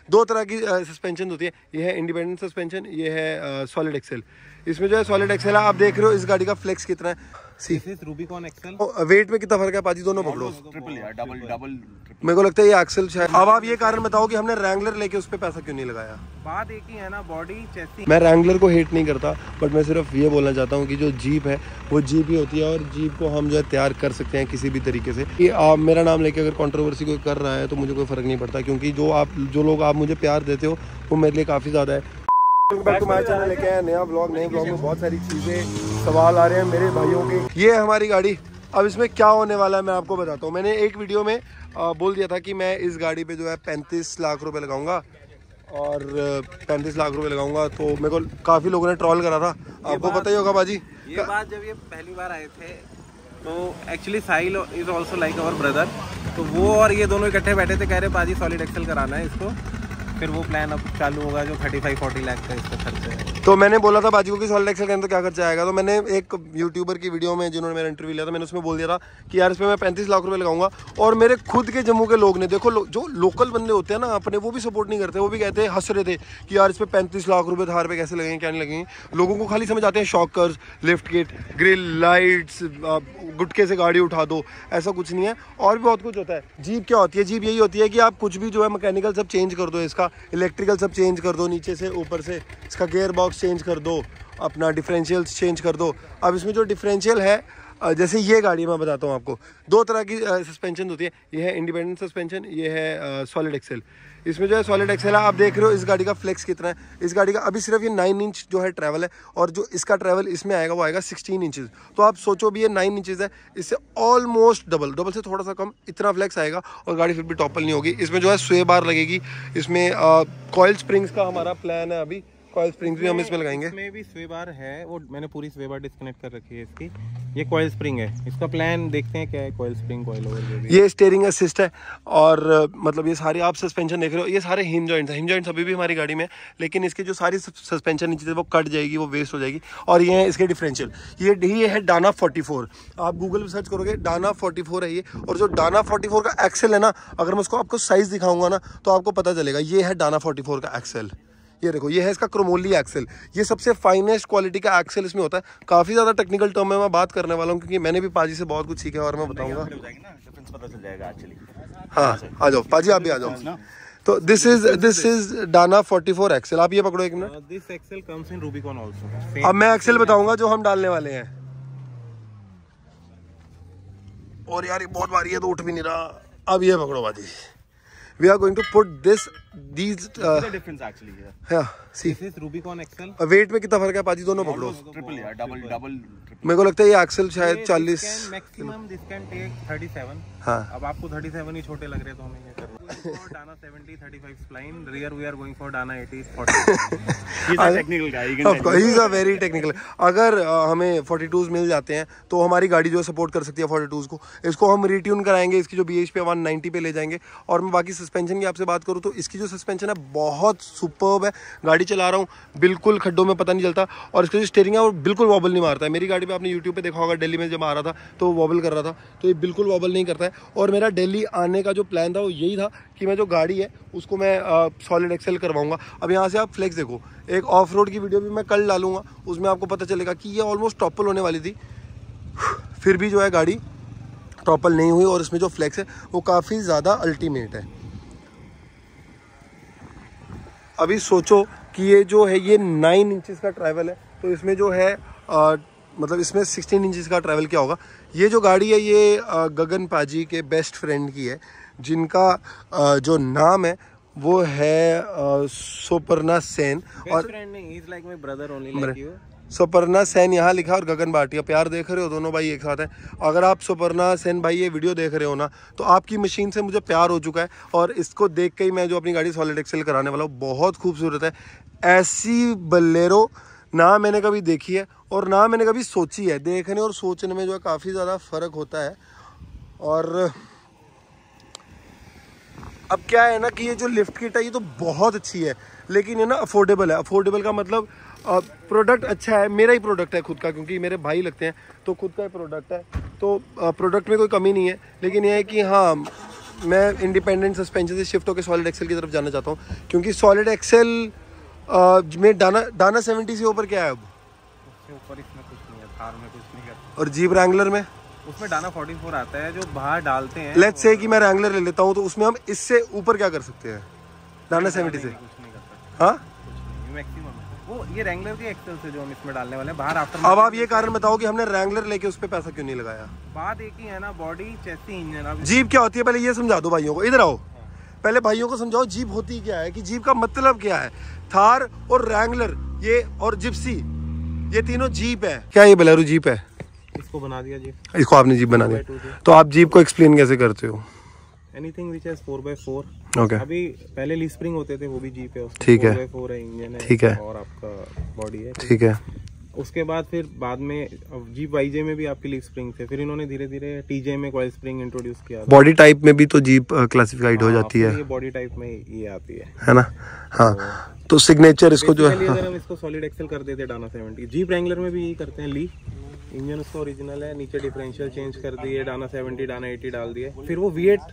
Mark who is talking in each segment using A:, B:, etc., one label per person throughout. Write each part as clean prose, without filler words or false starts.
A: दो तरह की सस्पेंशन होती है। ये है इंडिपेंडेंट सस्पेंशन, ये है सॉलिड एक्सेल। इसमें जो है सॉलिड एक्सेल है, आप देख रहे हो इस गाड़ी का फ्लेक्स कितना है।
B: Rubicon Excel.
A: वेट में कितना फर्क है पाजी, दोनों पकड़ो।
B: ट्रिपल यार, डबल।
A: मेरे को लगता है ये एक्सेल शायद। अब आप ये कारण बताओ कि हमने रैंगलर लेके उस पर पैसा क्यों नहीं लगाया।
B: बात एक ही है ना, बॉडी चेसी।
A: मैं रैंगलर को हेट नहीं करता, बट मैं सिर्फ ये बोलना चाहता हूँ कि जो जीप है वो जीप ही होती है, और जीप को हम जो है तैयार कर सकते हैं किसी भी तरीके से। कि आप मेरा नाम लेके अगर कंट्रोवर्सी कोई कर रहा है तो मुझे कोई फर्क नहीं पड़ता, क्योंकि जो लोग आप मुझे प्यार देते हो वो मेरे लिए काफ़ी ज़्यादा है। तुम्हारे चैनल लेके आए नया ब्लॉग। नए ब्लॉग में बहुत सारी चीज़ें सवाल आ रहे हैं मेरे भाइयों के। ये है हमारी गाड़ी। अब इसमें क्या होने वाला है मैं आपको बताता हूँ। मैंने एक वीडियो में बोल दिया था कि मैं इस गाड़ी पे जो है 35 लाख रुपए लगाऊंगा, और 35 लाख रुपए लगाऊंगा। तो मेरे को काफ़ी लोगों ने ट्रोल करा था, आपको पता ही होगा बाजी।
B: ये बात जब ये पहली बार आए थे तो actually Sahil is also like our brother, तो वो और ये दोनों इकट्ठे बैठे थे, कह रहे पाजी सॉलिड एक्सेल कराना है इसको। फिर वो प्लान अब चालू होगा जो 35-40 लाख का इसका खर्चा है।
A: तो मैंने बोला था बाजी को कि सॉलिड एक्सेल करने तो क्या खर्चा आएगा। तो मैंने एक यूट्यूबर की वीडियो में जिन्होंने मेरा इंटरव्यू लिया था, मैंने उसमें बोल दिया था कि यार इस पर मैं 35 लाख रुपए लगाऊंगा। और मेरे खुद के जम्मू के लोग ने, देखो जो लोकल बंदे होते हैं ना अपने, वो भी सपोर्ट नहीं करते। वो भी कहते हैं, हंस रहे थे कि यार इस पर 35 लाख रुपए थार पे कैसे लगेंगे, क्या नहीं लगेंगे। लोगों को खाली समझ आते हैं shockers, lift kit, grill, lights, गुटके से गाड़ी उठा दो, ऐसा कुछ नहीं है। और भी बहुत कुछ होता है। जीप क्या होती है, जीप यही होती है कि आप कुछ भी जो है मैकेनिकल सब चेंज कर दो, इसका इलेक्ट्रिकल सब चेंज कर दो, नीचे से ऊपर से इसका गियर बॉक्स चेंज कर दो, अपना डिफरेंशियल्स चेंज कर दो। अब इसमें जो डिफरेंशियल है, जैसे ये गाड़ी मैं बताता हूँ आपको, दो तरह की सस्पेंशन होती है। ये है इंडिपेंडेंट सस्पेंशन, ये है सॉलिड एक्सेल। इसमें जो है सॉलिड एक्सेल है, आप देख रहे हो इस गाड़ी का फ्लेक्स कितना है। इस गाड़ी का अभी सिर्फ ये 9 इंच जो है ट्रैवल है, और जो इसका ट्रैवल इसमें आएगा वो आएगा 16 इंचेस। तो आप सोचो भी ये 9 इंचेस है, इससे ऑलमोस्ट डबल से थोड़ा सा कम इतना फ्लेक्स आएगा, और गाड़ी फिर भी टॉपल नहीं होगी। इसमें जो है स्वे बार लगेगी। इसमें कॉइल स्प्रिंग्स का हमारा प्लान है, अभी कॉइल स्प्रिंग्स भी हम इसमें लगाएंगे।
B: इसमें भी स्वे बार है, वो मैंने पूरी स्वे बार डिस्कनेक्ट कर रखी है इसकी। ये कॉइल स्प्रिंग है, इसका प्लान देखते हैं क्या है। कॉइल स्प्रिंग, कॉइल ओवर,
A: ये स्टीयरिंग असिस्ट है, और मतलब ये सारे आप सस्पेंशन देख रहे हो, ये सारे हिंज जॉइंट्स हैं। हिंज जॉइंट्स अभी भी हमारी गाड़ी में है, लेकिन इसकी जो सारी सस्पेंशन नीचे वो कट जाएगी, वो वेस्ट हो जाएगी। और ये है इसके डिफरेंशियल, ये है डाना 44। आप गूगल पर सर्च करोगे, डाना 44 है ये। और जो डाना 44 का एक्सेल है ना, अगर मैं उसको आपको साइज दिखाऊंगा ना तो आपको पता चलेगा। ये है डाना 44 का एक्सेल, ये देखो, ये है इसका क्रोमोली एक्सेल। ये सबसे फाइनेस्ट क्वालिटी का एक्सेल इसमें होता है। काफ़ी ज़्यादा टेक्निकल टर्म में मैं बात करने वाला हूँ, क्योंकि मैंने भी पाजी से बहुत कुछ सीखा, और मैं बताऊँगा। हाँ, आ जाओ पाजी, आप भी आ जाओ। तो दिस इज डाना 44 एक्सेल। आप ये पकड़ो एक minute.
B: This XL comes in Rubicon also.
A: अब मैं एक्सेल बताऊँगा जो हम डालने वाले हैं। और यार ये बहुत भारी है तो उठ भी नहीं रहा। अब ये पकड़ो बाजी। We are going to put these
B: the difference actually here.
A: Yeah, see.
B: This is Rubicon XL.
A: Weight में कितना फर्क है पाजी, दोनों पकड़ो।
B: ट्रिपल यार, डबल।
A: मेरे को लगता है ये एक्सेल शायद 40
B: मैक्सिमम दिस कैन टेक 37।
A: हाँ,
B: अब आपको 37 ही छोटे लग रहे तो हमें क्या करना। Dana 70 35 spline, rear we are going for Dana 80 40। He is a technical guy,
A: he is a very technical. अगर हमें 42s मिल जाते हैं तो हमारी गाड़ी जो है सपोर्ट कर सकती है 42s को। इसको हम रिट्यून कराएंगे, इसकी जो BHP 190 पे ले जाएंगे। और मैं बाकी सस्पेंशन की आपसे बात करूँ तो इसकी जो सस्पेंशन है बहुत सुपर्ब है। गाड़ी चला रहा हूँ, बिल्कुल खड्डों में पता नहीं चलता, और इसका जो स्टीयरिंग है वो बिल्कुल वॉबल नहीं मारता है। मेरी गाड़ी पे आपने यूट्यूब पे देखा होगा, दिल्ली में जब आ रहा था तो वॉबल कर रहा था, तो ये बिल्कुल वॉबल नहीं करता है। और मेरा दिल्ली आने का जो प्लान था वो यही था कि मैं जो गाड़ी है उसको मैं सॉलिड एक्सेल करवाऊंगा। अब यहाँ से आप फ्लेक्स देखो, एक ऑफ रोड की वीडियो भी मैं कल डालूंगा, उसमें आपको पता चलेगा कि ये ऑलमोस्ट टॉपल होने वाली थी, फिर भी जो है गाड़ी टॉपल नहीं हुई। और इसमें जो फ्लेक्स है वो काफ़ी ज़्यादा अल्टीमेट है। अभी सोचो कि ये जो है ये 9 इंचेस का ट्रैवल है, तो इसमें जो है मतलब इसमें 16 इंचेस का ट्रैवल क्या होगा। ये जो गाड़ी है ये गगन पाजी के बेस्ट फ्रेंड की है, जिनका जो नाम है वो है सुपर्णा सेन। और
B: फ्रेंड नहीं, he is like my brother only like you.
A: Suparna Sen यहाँ लिखा और गगन भाटिया, प्यार देख रहे हो, दोनों भाई एक साथ हैं। अगर आप सुपर्णा सेन भाई ये वीडियो देख रहे हो ना, तो आपकी मशीन से मुझे प्यार हो चुका है, और इसको देख के ही मैं जो अपनी गाड़ी सॉलिड एक्सेल कराने वाला हूँ। बहुत खूबसूरत है। ऐसी बलेरो ना मैंने कभी देखी है और ना मैंने कभी सोची है। देखने और सोचने में जो है काफ़ी ज़्यादा फ़र्क होता है। और अब क्या है ना कि ये जो लिफ्ट किट है ये तो बहुत अच्छी है, लेकिन ये ना अफोर्डेबल है। अफोर्डेबल का मतलब प्रोडक्ट अच्छा है, मेरा ही प्रोडक्ट है खुद का, क्योंकि मेरे भाई लगते हैं तो खुद का ही प्रोडक्ट है, तो प्रोडक्ट में कोई कमी नहीं है। लेकिन ये है कि हाँ मैं इंडिपेंडेंट सस्पेंशन से शिफ्ट होकर सॉलिड एक्सेल की तरफ जाना चाहता हूँ, क्योंकि सॉलिड एक्सेल में डाना 70 से ऊपर क्या है अब?
B: उससे ऊपर इसमें कुछ नहीं है, थार में कुछ नहीं करता।
A: और जीप रैंगलर में
B: उसमें डाना 44 आता है जो बाहर डालते हैं।
A: लेट्स से कि मैं रैंगलर ले लेता हूँ, तो उसमें हम इससे ऊपर क्या कर सकते हैं डाना 70 से?
B: कुछ नहीं कर सकते।
A: हाँ
B: मैक्सिमम वो ये रैंगलर के एक्सेल से जो हम इसमें डालने वाले हैं बाहर आफ्टर।
A: अब आप ये कारण बताओ कि हमने रैंगलर लेके उस पर पैसा क्यों नहीं लगाया?
B: बात एक ही है ना, बॉडी चेसी इंजन। अब
A: जीप क्या होती है पहले ये समझा दो भाइयों को, इधर आओ पहले भाइयों को समझाओ जीप होती क्या है, कि जीप का मतलब क्या है। थार और रैंगलर ये और जिप्सी ये तीनों जीप है। क्या ये बोलेरो जीप है?
B: इसको बना दिया जी,
A: इसको आपने जीप बना दिया, तो आप जीप को एक्सप्लेन कैसे करते हो?
B: Anything which has 4x4।
A: Okay
B: अभी पहले लीफ स्प्रिंग होते थे, वो भी जीप है, उसमें
A: ठीक है,
B: 4x4 है, इंजन है,
A: ठीक है,
B: और आपका बॉडी है,
A: ठीक है।
B: उसके बाद फिर बाद में जीप वाईजे में भी आपकी लीफ स्प्रिंग थे, फिर इन्होंने धीरे धीरे टीजे में कॉइल स्प्रिंग इंट्रोड्यूस किया।
A: बॉडी टाइप में भी तो जीप क्लासिफाइड हो जाती है,
B: ये बॉडी टाइप में ये आती
A: है ना? हाँ, तो सिग्नेचर इसको जो है,
B: अगर हम इसको सॉलिड एक्सेल कर देते डाना 70, जीप रैंगलर में भी यही करते हैं। ली इंजन उसका ओरिजिनल है, नीचे डिफरेंशियल चेंज कर दिए, डाना 70 डाना 80 डाल दिए, फिर वो V8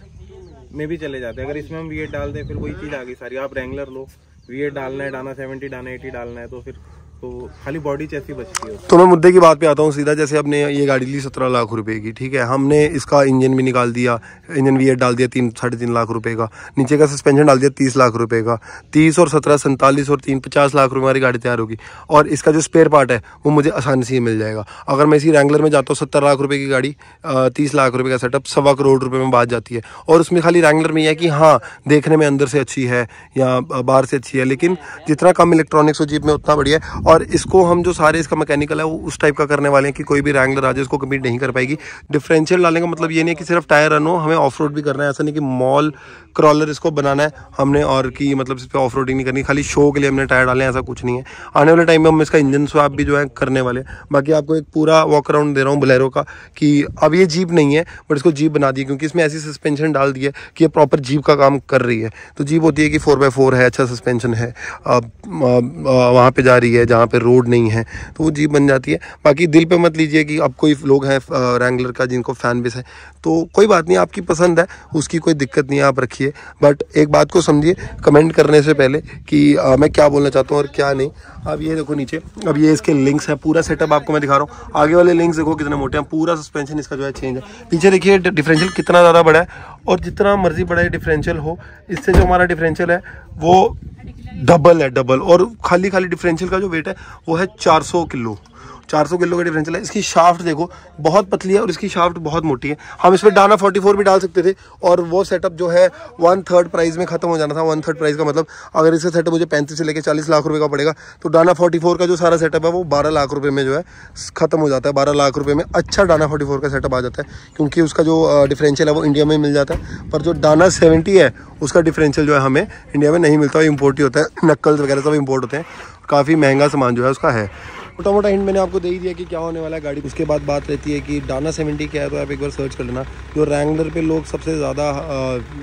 B: में भी चले जाते हैं। अगर इसमें हम V8 डाल दें फिर वही चीज़ आ गई सारी। आप रैंगलर लो, V8 डालना है, डाना 70 डाना 80 डालना है, तो फिर तो खाली बॉडी चेसी बचती है।
A: तो मैं मुद्दे की बात पे आता हूँ सीधा। जैसे आपने ये गाड़ी ली 17 लाख रुपए की, ठीक है, हमने इसका इंजन भी निकाल दिया, इंजन V8 डाल दिया 3-3.5 लाख रुपए का, नीचे का सस्पेंशन डाल दिया 30 लाख रुपए का, 30 और 17 47 और 3 50 लाख रुपए हमारी गाड़ी तैयार होगी। और इसका जो स्पेयर पार्ट है वो मुझे आसानी से मिल जाएगा। अगर मैं इसी रैंगलर में जाता हूँ 70 लाख रुपए की गाड़ी, 30 लाख रुपए का सेटअप, 1.25 करोड़ रुपए में बात जाती है। और उसमें खाली रैंगलर में यह है कि हाँ देखने में अंदर से अच्छी है या बाहर से अच्छी है, लेकिन जितना कम इलेक्ट्रॉनिक्स हो जीप में उतना बढ़िया है। और इसको हम जो सारे इसका मैकेनिकल है वो उस टाइप का करने वाले हैं कि कोई भी रैंगलर आ जाए इसको कम्पीट नहीं कर पाएगी। डिफरेंशियल डालने का मतलब ये नहीं है कि सिर्फ टायर रन हो, हमें ऑफ रोड भी करना है। ऐसा नहीं कि मॉल क्रॉलर इसको बनाना है हमने और कि मतलब इस पर ऑफ रोडिंग नहीं करनी, खाली शो के लिए हमने टायर डाले हैं, ऐसा कुछ नहीं है। आने वाले टाइम में हम इसका इंजन स्वैप भी जो है करने वाले हैं। बाकी आपको एक पूरा वॉक अराउंड दे रहा हूँ बोलेरो का कि अब ये जीप नहीं है बट इसको जीप बना दी, क्योंकि इसमें ऐसी सस्पेंशन डाल दी है कि ये प्रॉपर जीप का काम कर रही है। तो जीप होती है कि 4x4 है, अच्छा सस्पेंशन है, वहाँ पे जा रही है जहाँ पे रोड नहीं है, तो वो जीप बन जाती है। बाकी दिल पे मत लीजिए कि अब कोई लोग हैं रैंगलर का जिनको फैन बेस है, तो कोई बात नहीं, आपकी पसंद है, उसकी कोई दिक्कत नहीं है, आप रखिए। बट एक बात को समझिए कमेंट करने से पहले कि मैं क्या बोलना चाहता हूँ और क्या नहीं। अब ये देखो नीचे, अब ये इसके लिंक्स है, पूरा सेटअप आपको मैं दिखा रहा हूँ। आगे वाले लिंक्स देखो कितने मोटे हैं, पूरा सस्पेंशन इसका जो है चेंज है। पीछे देखिए डिफरेंशियल कितना ज़्यादा बड़ा है, और जितना मर्जी बड़ा है डिफरेंशियल हो, इससे जो हमारा डिफरेंशियल है वो डबल है, डबल। और खाली डिफरेंशियल का जो वेट है वो है 400 किलो, 400 किलो का डिफरेंशियल है। इसकी शाफ्ट देखो बहुत पतली है और इसकी शाफ्ट बहुत मोटी है। हम इसमें डाना 44 भी डाल सकते थे और वो सेटअप जो है 1/3 प्राइस में खत्म हो जाना था। 1/3 प्राइस का मतलब अगर इसका सेटअप मुझे 35 से लेकर 40 लाख रुपए का पड़ेगा, तो डाना 44 का जो सारा सेटअप है वो 12 लाख रुपए में जो है खत्म हो जाता है। 12 लाख रुपए में अच्छा डाना 44 का सेटअप आ जाता है, क्योंकि उसका जो डिफरेंशियल है वो इंडिया में मिल जाता है। पर जो डाना 70 है उसका डिफरेंशियल जो है हमें इंडिया में नहीं मिलता, इम्पोर्ट ही होता है। नक्कल्स वगैरह सब इम्पोर्ट होते हैं, काफ़ी महंगा सामान जो है उसका है। मोटा मोटा हिंट मैंने आपको दे ही दिया कि क्या होने वाला है गाड़ी। उसके बाद बात रहती है कि डाना 70 क्या है, तो आप एक बार सर्च कर लेना। जो रैंगलर पे लोग सबसे ज़्यादा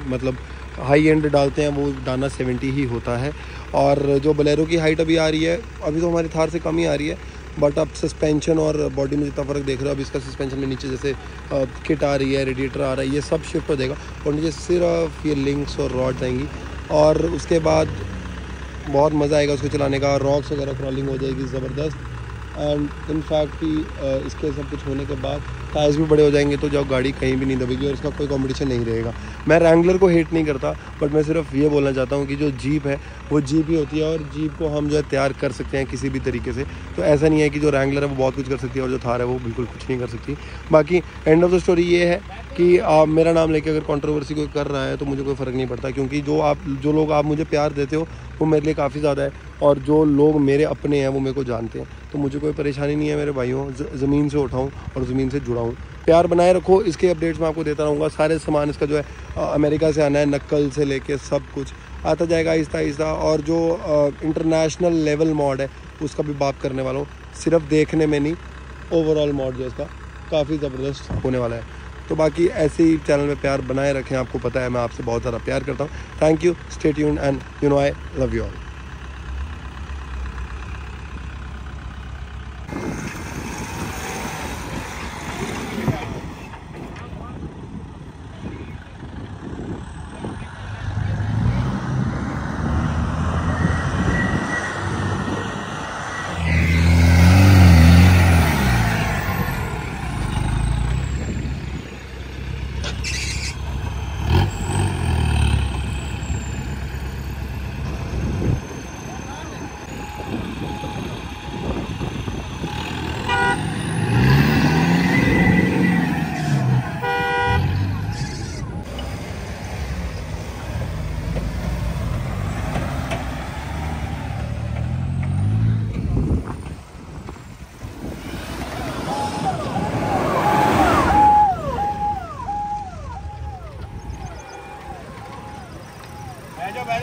A: मतलब हाई एंड डालते हैं वो डाना 70 ही होता है। और जो बोलेरो की हाइट अभी आ रही है, अभी तो हमारी थार से कम ही आ रही है, बट अब सस्पेंशन और बॉडी में जितना फ़र्क देख रहे हो, अब इसका सस्पेंशन में नीचे जैसे किट आ रही है, रेडिएटर आ रहा है, ये सब शिफ्ट हो जाएगा और नीचे सिर्फ ये लिंक्स और रॉड्स आएंगी। और उसके बाद बहुत मज़ा आएगा उसको चलाने का, रॉक्स वगैरह क्रॉलिंग हो जाएगी ज़बरदस्त। एंड इनफैक्ट कि इसके सब कुछ होने के बाद टायर्स भी बड़े हो जाएंगे, तो जब गाड़ी कहीं भी नहीं दबेगी और इसका कोई कंपटीशन नहीं रहेगा। मैं रैंगलर को हेट नहीं करता, बट मैं सिर्फ ये बोलना चाहता हूँ कि जो जीप है वो जीप ही होती है और जीप को हम जो है तैयार कर सकते हैं किसी भी तरीके से। तो ऐसा नहीं है कि जो रैंगलर है वो बहुत कुछ कर सकती है और जो थार है वो बिल्कुल कुछ नहीं कर सकती। बाकी एंड ऑफ द स्टोरी ये है कि मेरा नाम लेके अगर कंट्रोवर्सी कोई कर रहा है तो मुझे कोई फ़र्क नहीं पड़ता, क्योंकि जो लोग आप मुझे प्यार देते हो वो मेरे लिए काफ़ी ज़्यादा है, और जो लोग मेरे अपने हैं वो मेरे को जानते हैं। तो मुझे कोई परेशानी नहीं है मेरे भाइयों, ज़मीन से उठाऊँ और ज़मीन से जुड़ा हूँ। प्यार बनाए रखो, इसके अपडेट्स मैं आपको देता रहूँगा। सारे सामान इसका जो है अमेरिका से आना है, नक्कल से लेके सब कुछ आता जाएगा आहिस्ता आहिस्ता। और जो इंटरनेशनल लेवल मॉड है उसका भी बात करने वाला हूँ, सिर्फ देखने में नहीं, ओवरऑल मॉड जो इसका काफ़ी ज़बरदस्त होने वाला है। तो बाकी ऐसे ही चैनल में प्यार बनाए रखें, आपको पता है मैं आपसे बहुत ज़्यादा प्यार करता हूँ। Thank you, stay tuned and you know I love you all.